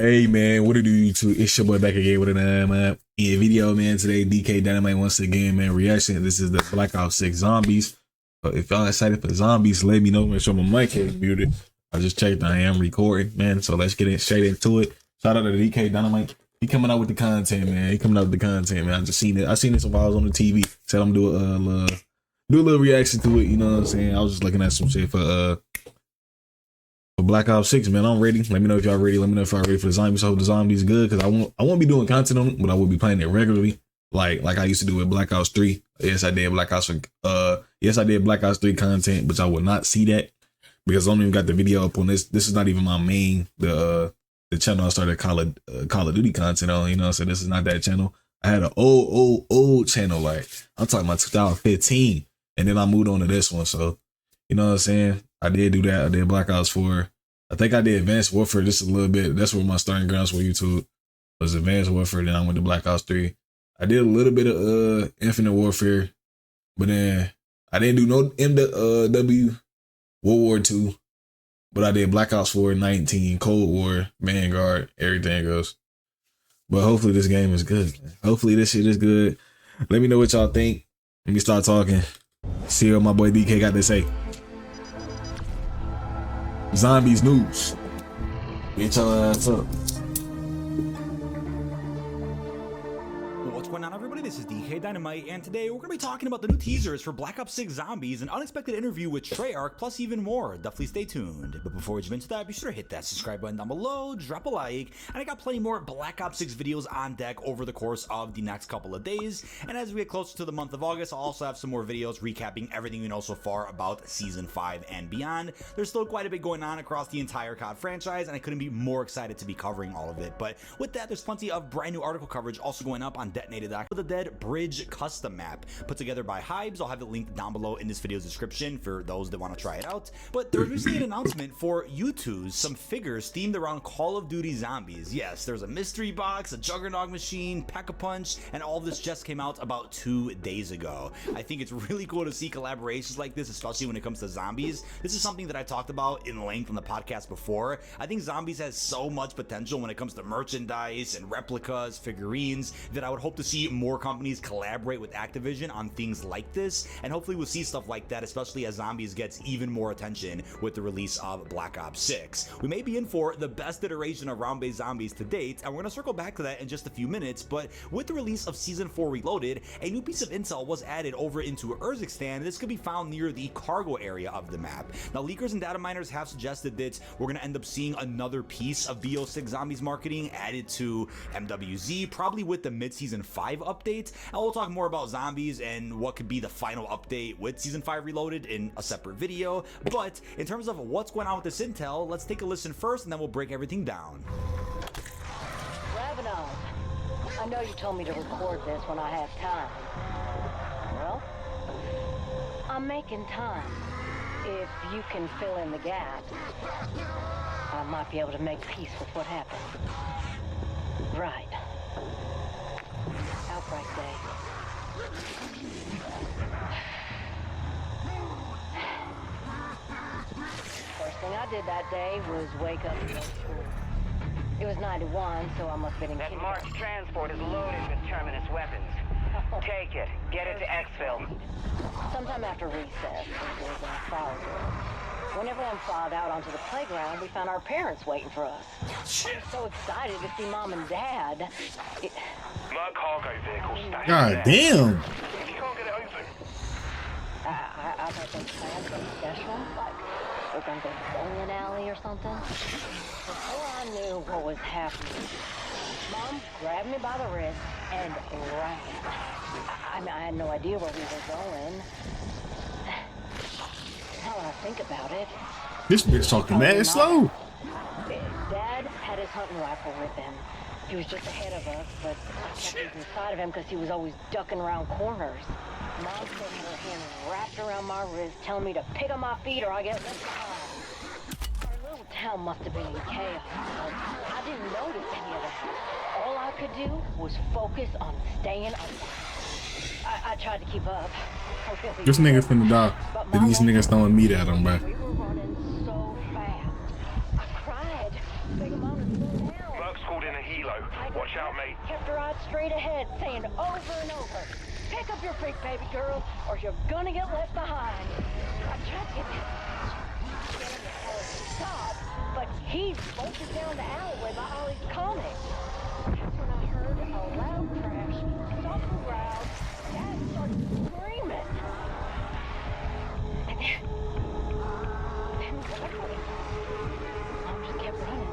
Hey man, what it do YouTube? It's your boy back again with another video, man. Today, DK Dynamite once again, man. Reaction. This is the Black Ops 6 Zombies. If y'all excited for zombies, let me know. Make sure my mic is muted. I just checked. I am recording, man. So let's get straight into it. Shout out to DK Dynamite. He coming out with the content, man. He coming out with the content, man. I just seen it. I seen this while I was on the TV. Said I'm gonna do a little reaction to it. You know what I'm saying? I was just looking at some shit for Black Ops 6, man. I'm ready. Let me know if y'all ready. Let me know if y'all ready for the zombies. I hope the zombies good, because I won't be doing content on it, but I will be playing it regularly, like I used to do with Black Ops 3. Yes, I did Black Ops 3 content, but y'all will not see that because I don't even got the video up on this. This is not even my main the channel I started Call of Duty content on. You know, so this is not that channel. I had an old channel, like I'm talking about 2015, and then I moved on to this one. So you know what I'm saying? I did do that. I did Black Ops 4. I think I did Advanced Warfare just a little bit. That's where my starting grounds for YouTube was, Advanced Warfare. Then I went to Black Ops 3. I did a little bit of Infinite Warfare, but then I didn't do no MW World War II. But I did Black Ops 4, 19, Cold War, Vanguard, everything else. But hopefully this game is good. Hopefully this shit is good. Let me know what y'all think. Let me start talking. See what my boy DK got to say. Zombies news. Get your ass up. What's going on, everybody? This is DK Dynamite, and today we're going to be talking about the new teasers for Black Ops 6 Zombies, an unexpected interview with Treyarch, plus even more. Definitely stay tuned. But before we jump into that, be sure to hit that subscribe button down below, drop a like, and I got plenty more Black Ops 6 videos on deck over the course of the next couple of days. And as we get closer to the month of August, I'll also have some more videos recapping everything we know so far about Season 5 and beyond. There's still quite a bit going on across the entire COD franchise, and I couldn't be more excited to be covering all of it. But with that, there's plenty of brand new article coverage also going up on detonated.com. The Dead Bridge custom map put together by Hybes. I'll have it linked down below in this video's description for those that want to try it out. But there was recently an announcement for U2's some figures themed around Call of Duty Zombies. Yes, there's a mystery box, a Juggernaut machine, Pack-a-Punch, and all of this just came out about 2 days ago. I think it's really cool to see collaborations like this, especially when it comes to zombies. This is something that I talked about in length on the podcast before. I think zombies has so much potential when it comes to merchandise and replicas, figurines, that I would hope to see more companies collaborate with Activision on things like this, and hopefully we'll see stuff like that, especially as zombies gets even more attention with the release of Black Ops 6. We may be in for the best iteration of round-based zombies to date, and we're going to circle back to that in just a few minutes. But with the release of Season 4 Reloaded, a new piece of intel was added over into Urzikstan. This could be found near the cargo area of the map. Now, leakers and data miners have suggested that we're going to end up seeing another piece of BO6 Zombies marketing added to MWZ, probably with the mid-season 5 update. And we'll talk more about zombies and what could be the final update with Season 5 Reloaded in a separate video. But in terms of what's going on with this intel, let's take a listen first, and then we'll break everything down. Ravenel, I know you told me to record this when I have time. Well, I'm making time. If you can fill in the gaps, I might be able to make peace with what happened. Right. Outbreak day. First thing I did that day was wake up and go to school. It was 91, so I must have been in That kindergarten. March transport is loaded with Terminus weapons. Take it. Get it to Exfil. Sometime after recess, it was fall. When everyone filed out onto the playground, we found our parents waiting for us. So excited to see Mom and Dad. My cargo vehicle stashed God there. damn. If you can't get it open, I thought they planned something special, like we're going to go to the bowling alley or something. Before I knew what was happening, Mom grabbed me by the wrist and ran. I had no idea where we were going. Now that I think about it, This bitch talking mad slow. Dad had his hunting rifle with him. He was just ahead of us, but I kept losing sight of him because he was always ducking around corners. Mom still had her hand wrapped around my wrist, telling me to pick up my feet or I get left behind. Our little town must have been in chaos, but I didn't notice any of that. All I could do was focus on staying alive. I tried to keep up. This nigga finna die. And these niggas throwing meat at him, bro. We were running so fast. I cried. Big Mama, slow down. Watch out, mate. Kept her eyes straight ahead, saying over and over, pick up your freak, baby girl, or you're gonna get left behind. I tried to get him to stop, but he bolted down the alleyway by Ollie's comics. That's when I heard a loud crash, soft growl, Dad started screaming. And then quickly, Mom just kept running.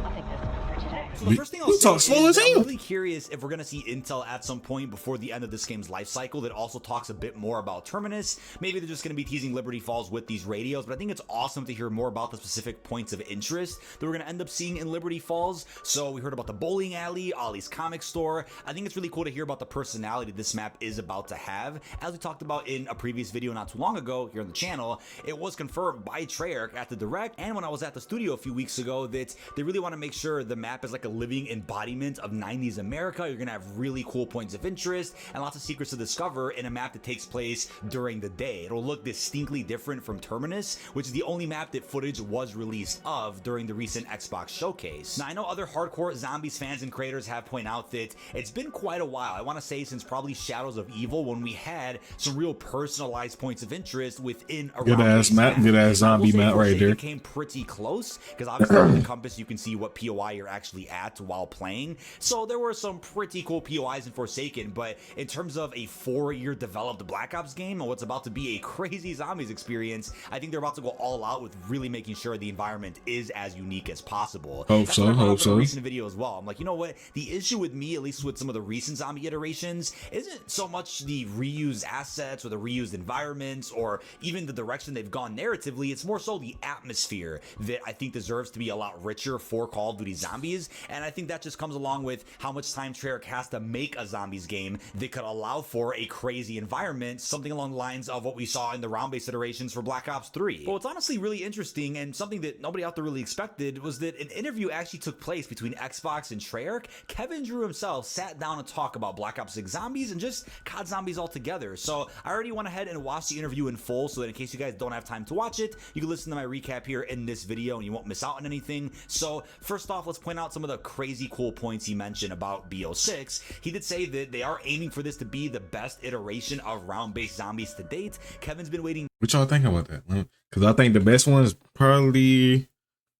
I think that's enough for today. So the first thing I'll You talk say slow is as I'm hell. really curious if we're going to see intel at some point before the end of this game's life cycle that also talks a bit more about Terminus. Maybe they're just going to be teasing Liberty Falls with these radios, but I think it's awesome to hear more about the specific points of interest that we're going to end up seeing in Liberty Falls. So we heard about the bowling alley, Ollie's comic store. I think it's really cool to hear about the personality this map is about to have. As we talked about in a previous video not too long ago here on the channel, it was confirmed by Treyarch at the Direct and when I was at the studio a few weeks ago that they really want to make sure the map is like a living embodiment of 90s America. You're gonna have really cool points of interest and lots of secrets to discover in a map that takes place during the day. It'll look distinctly different from Terminus, which is the only map that footage was released of during the recent Xbox showcase. Now I know other hardcore Zombies fans and creators have pointed out that it's been quite a while, I want to say since probably Shadows of Evil, when we had some real personalized points of interest within a Good ass map, good ass zombie map right there. It came pretty close because obviously with the compass you can see what POI you're actually at while playing. So there were some pretty cool POIs in Forsaken, but in terms of a 4-year developed Black Ops game and what's about to be a crazy Zombies experience, I think they're about to go all out with really making sure the environment is as unique as possible. Hope That's so, what I brought hope up in a so. recent video as well. I'm like, you know what? The issue with me, at least with some of the recent zombie iterations, isn't so much the reused assets or the reused environments or even the direction they've gone narratively. It's more so the atmosphere that I think deserves to be a lot richer for Call of Duty Zombies, and I think that just comes along with how much time Treyarch has to make a zombies game that could allow for a crazy environment, something along the lines of what we saw in the round-based iterations for Black Ops 3. But what's honestly really interesting and something that nobody out there really expected was that an interview actually took place between Xbox and Treyarch. Kevin Drew himself sat down and talked about Black Ops 6 Zombies and just COD Zombies altogether. So I already went ahead and watched the interview in full so that in case you guys don't have time to watch it, you can listen to my recap here in this video and you won't miss out on anything. So first off, let's point out some of the crazy cool points he mentioned about BO6. He did say that they are aiming for this to be the best iteration of round-based zombies to date. Kevin's been waiting. What y'all think about that? Because I think the best one is probably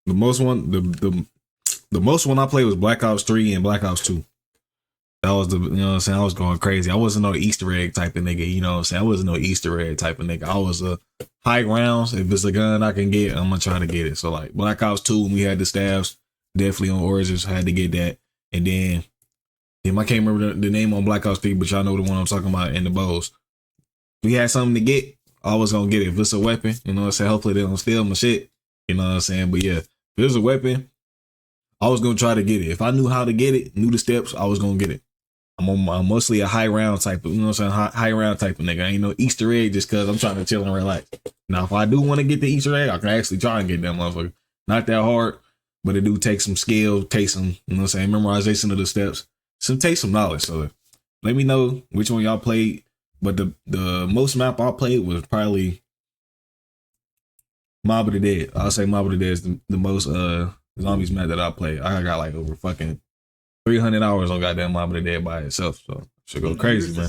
the most one. The most one I played was Black Ops 3 and Black Ops 2. That was the, you know what I'm saying? I was going crazy. I wasn't no Easter egg type of nigga, you know what I'm saying? I wasn't no Easter egg type of nigga. I was a high rounds. If it's a gun I can get, I'm gonna try to get it. So like Black Ops 2, when we had the staffs, definitely on Origins, had to get that. And then I can't remember the name on Black Ops 3, but y'all know the one I'm talking about in the bows. We had something to get, I was gonna get it. If it's a weapon, you know what I'm saying? Hopefully they don't steal my shit. You know what I'm saying? But yeah, if it's a weapon, I was gonna try to get it. If I knew how to get it, knew the steps, I was gonna get it. I'm mostly a high round type of, you know what I'm saying? High round type of nigga. I ain't no Easter egg just cause I'm trying to chill and relax. Now, if I do want to get the Easter egg, I can actually try and get that motherfucker. Not that hard, but it do take some skill, take some, you know what I'm saying, memorization of the steps. Take some knowledge. So let me know which one y'all played. But the most map I played was probably Mob of the Dead. I'll say Mob of the Dead is the most zombies map that I played. I got like over fucking 300 hours on goddamn Mob of the Dead by itself. So should go crazy, man.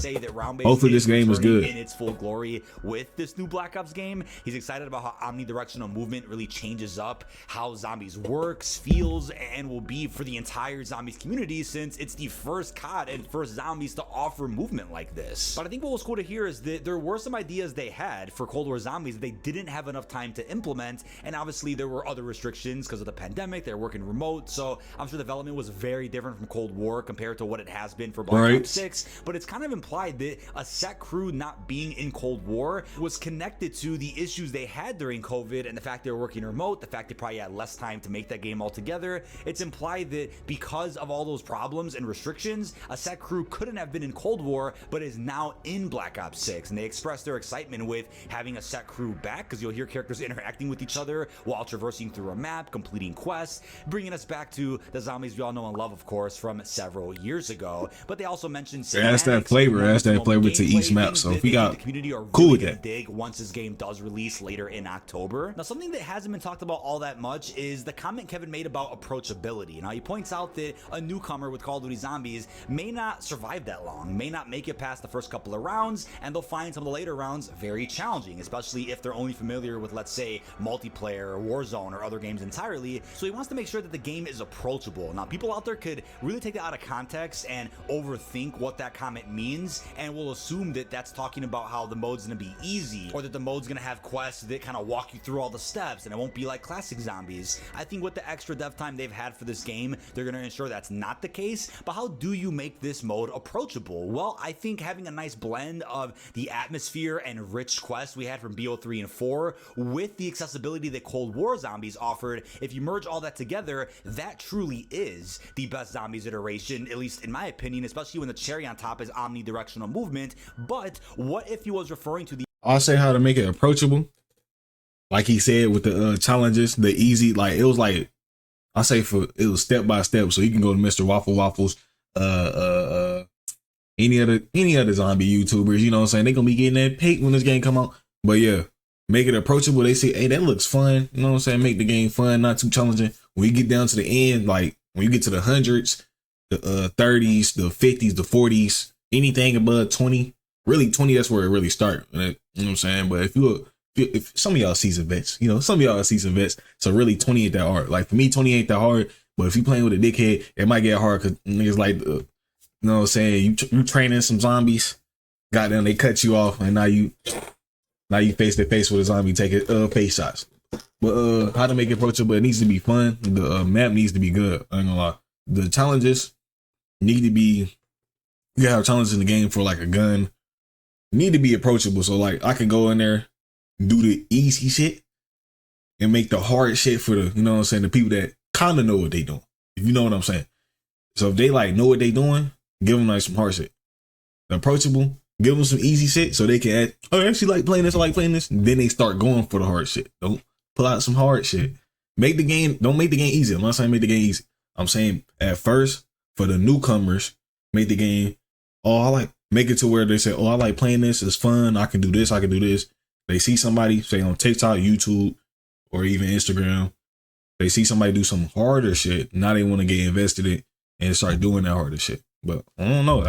Hopefully this game is good In its full glory with this new Black Ops game. He's excited about how omnidirectional movement really changes up how zombies works, feels, and will be for the entire zombies community, since it's the first COD and first zombies to offer movement like this. But I think what was cool to hear is that there were some ideas they had for Cold War Zombies that they didn't have enough time to implement, and obviously there were other restrictions because of the pandemic. They're working remote, so I'm sure development was very different from Cold War compared to what it has been for Black Ops 6. But it's kind of implied that a set crew not being in Cold War was connected to the issues they had during COVID and the fact they were working remote, the fact they probably had less time to make that game altogether. It's implied that because of all those problems and restrictions, a set crew couldn't have been in Cold War, but is now in Black Ops 6. And they expressed their excitement with having a set crew back, because you'll hear characters interacting with each other while traversing through a map, completing quests, bringing us back to the zombies we all know and love, of course, from several years ago. But they also mentioned adds that flavor to each map. So if we got cool with that, dig once this game does release later in October. Now, something that hasn't been talked about all that much is the comment Kevin made about approachability. Now, he points out that a newcomer with Call of Duty Zombies may not survive that long, may not make it past the first couple of rounds, and they'll find some of the later rounds very challenging, especially if they're only familiar with, let's say, multiplayer, or Warzone, or other games entirely. So he wants to make sure that the game is approachable. Now, people out there could really take that out of context and overthink what that comment means, and will assume that that's talking about how the mode's gonna be easy, or that the mode's gonna have quests that kind of walk you through all the steps, and it won't be like classic Zombies. I think with the extra dev time they've had for this game, they're gonna ensure that's not the case. But how do you make this mode approachable? Well, I think having a nice blend of the atmosphere and rich quests we had from BO3 and 4 with the accessibility that Cold War Zombies offered, if you merge all that together, that truly is the best Zombies iteration, at least in my opinion, especially when the cherry on top is omnidirectional movement. But what if he was referring to the I'll say how to make it approachable. Like he said with the challenges, the easy, like it was like, I say it was step by step. So you can go to Mr. Waffle Waffles, any other zombie YouTubers, you know what I'm saying? They gonna be getting that paid when this game come out. But yeah, make it approachable. They say, hey, that looks fun. You know what I'm saying? Make the game fun, not too challenging. When you get down to the end, like when you get to the hundreds, the 30s, the 50s, the 40s, anything above 20, really 20, that's where it really starts. You know what I'm saying? But if some of y'all seasoned vets, you know, some of y'all are seasoned vets, so really 20 ain't that hard. Like for me, 20 ain't that hard. But if you playing with a dickhead, it might get hard because niggas like, you know what I'm saying? You training some zombies, goddamn, they cut you off, and now you face to face with a zombie, taking face shots. But how to make it approachable? It needs to be fun. The map needs to be good. I ain't gonna lie. The challenges need to be. You have challenges in the game for like a gun. Need to be approachable. So like I can go in there, do the easy shit, and make the hard shit for the, you know what I'm saying, the people that kind of know what they doing. If you know what I'm saying. So if they like know what they doing, give them like some hard shit. The approachable, give them some easy shit so they can add, oh, I actually like playing this, I like playing this. Then they start going for the hard shit. Don't pull out some hard shit. Make the game, don't make the game easy. I'm not saying make the game easy. I'm saying at first, for the newcomers, make the game, make it to where they say, oh, I like playing this, it's fun, I can do this, I can do this. They see somebody, say on TikTok, YouTube, or even Instagram, they see somebody do some harder shit, now they want to get invested in and start doing that harder shit. But I don't know,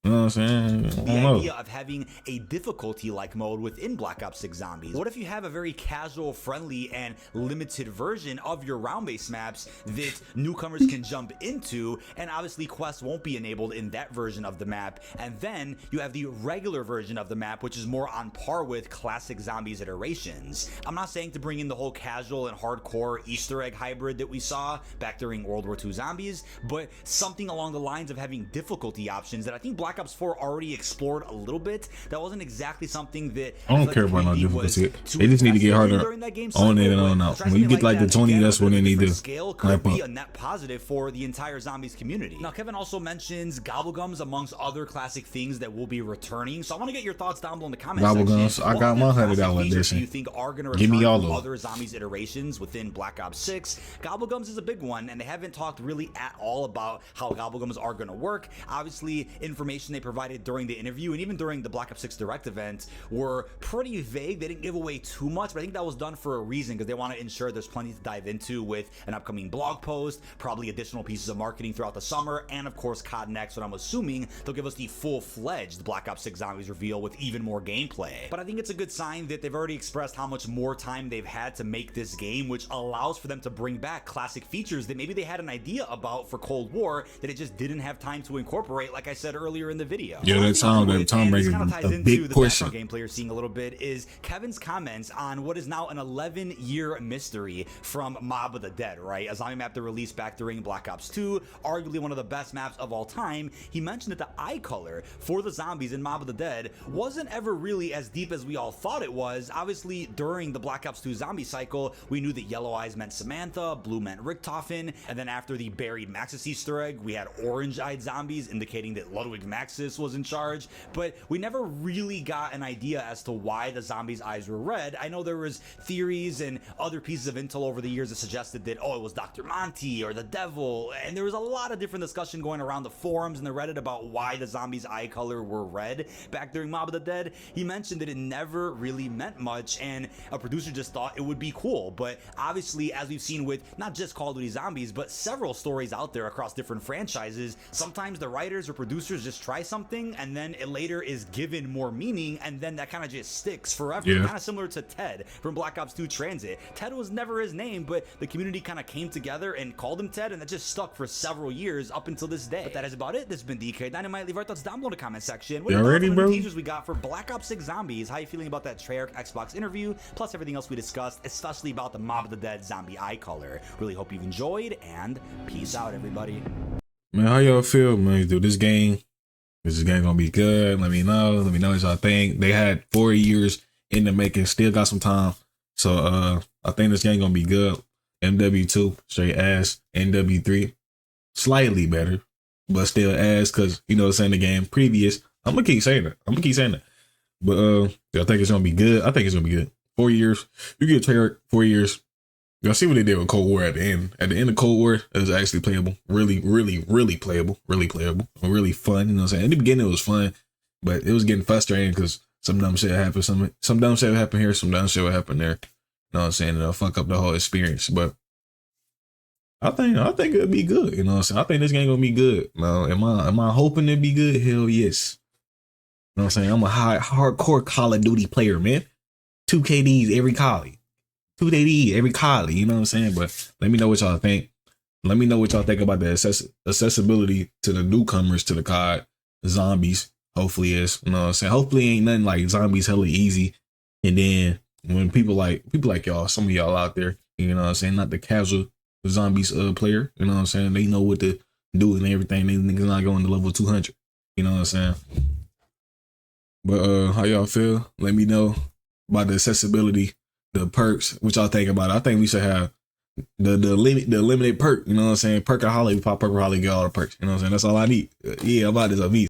you know what I'm saying? I don't know. The idea of having a difficulty-like mode within Black Ops 6 Zombies. What if you have a very casual, friendly, and limited version of your round-based maps that newcomers can jump into, and obviously quests won't be enabled in that version of the map, and then you have the regular version of the map, which is more on par with classic Zombies iterations. I'm not saying to bring in the whole casual and hardcore Easter egg hybrid that we saw back during World War II Zombies, but something along the lines of having difficulty options that I think Black Ops 4 already explored a little bit. That wasn't exactly something that I don't care about no difficulty. They just need to get harder on it and on out. When you get like the 20, that's when they need to scale could be a net positive for the entire Zombies community. Now, Kevin also mentions Gobblegums amongst other classic things that will be returning. So I want to get your thoughts down below in the comments section. I got my $100 edition. You think are going to give me all of of other Zombies iterations within Black Ops 6? Gobblegums is a big one, and they haven't talked really at all about how Gobblegums are going to work. Obviously, information they provided during the interview and even during the Black Ops 6 Direct event were pretty vague. They didn't give away too much, but I think that was done for a reason because they want to ensure there's plenty to dive into with an upcoming blog post, probably additional pieces of marketing throughout the summer, and of course COD Next, when I'm assuming they'll give us the full-fledged Black Ops 6 Zombies reveal with even more gameplay. But I think it's a good sign that they've already expressed how much more time they've had to make this game, which allows for them to bring back classic features that maybe they had an idea about for Cold War that it just didn't have time to incorporate, like I said earlier in the video. Yeah, that time brings a big portion. Gameplay you're seeing a little bit is Kevin's comments on what is now an 11-year mystery from Mob of the Dead, right? A zombie map that released back during Black Ops 2, arguably one of the best maps of all time. He mentioned that the eye color for the zombies in Mob of the Dead wasn't ever really as deep as we all thought it was. Obviously, during the Black Ops 2 zombie cycle, we knew that yellow eyes meant Samantha, blue meant Richtofen, and then after the buried Maxis Easter egg, we had orange-eyed zombies indicating that Ludwig Maxis was in charge, but we never really got an idea as to why the zombies' eyes were red. I know there was theories and other pieces of intel over the years that suggested that, oh, it was Dr. Monty or the devil, and there was a lot of different discussion going around the forums and the Reddit about why the zombies' eye color were red back during Mob of the Dead. He mentioned that it never really meant much, and a producer just thought it would be cool. But obviously, as we've seen with not just Call of Duty Zombies, but several stories out there across different franchises, sometimes the writers or producers just try something and then it later is given more meaning, and then that kind of just sticks forever. Yeah. Kind of similar to Ted from Black Ops 2 Transit. Ted was never his name, but the community kind of came together and called him Ted, and that just stuck for several years up until this day. But that is about it. This has been DK Dynamite. Leave our thoughts down below in the comment section. What are your thoughts on the new teasers we got for Black Ops 6 Zombies? How you feeling about that Treyarch Xbox interview, plus everything else we discussed, especially about the Mob of the Dead zombie eye color? Really hope you've enjoyed, and peace out, everybody. Man, how y'all feel, man? Dude, this game gonna be good. Let me know what y'all think. They had 4 years in the making, still got some time. So I think this game gonna be good. MW2 straight ass. NW3 slightly better, but still ass, because you know what I'm saying, the game previous. I'm gonna keep saying that. But I think it's gonna be good. I think it's gonna be good. 4 years. You get Treyarch 4 years. Y'all see what they did with Cold War at the end. At the end of Cold War, it was actually playable. Really playable. Really playable. Really fun. You know what I'm saying? In the beginning, it was fun, but it was getting frustrating because some dumb shit happened. Some dumb shit would happen here. Some dumb shit would happen there. You know what I'm saying? It'll fuck up the whole experience. But I think it'll be good. You know what I'm saying? I think this game gonna be good. Now, am I hoping it be good? Hell yes. You know what I'm saying? I'm a hardcore Call of Duty player, man. 2 KDs every collie. 2 KDs every collie. You know what I'm saying? But let me know what y'all think. Let me know what y'all think about the accessibility to the newcomers to the COD, the zombies. Hopefully it's, you know what I'm saying? Hopefully ain't nothing like zombies hella easy. And then when people like y'all, some of y'all out there, you know what I'm saying? Not the casual zombies player, you know what I'm saying? They know what to do and everything. They niggas not going to level 200. You know what I'm saying? But how y'all feel? Let me know about the accessibility, the perks, what y'all think about it. I think we should have the limited perk, you know what I'm saying? Perkaholic, we pop Perkaholic, get all the perks. You know what I'm saying? That's all I need. Yeah, I'm about this.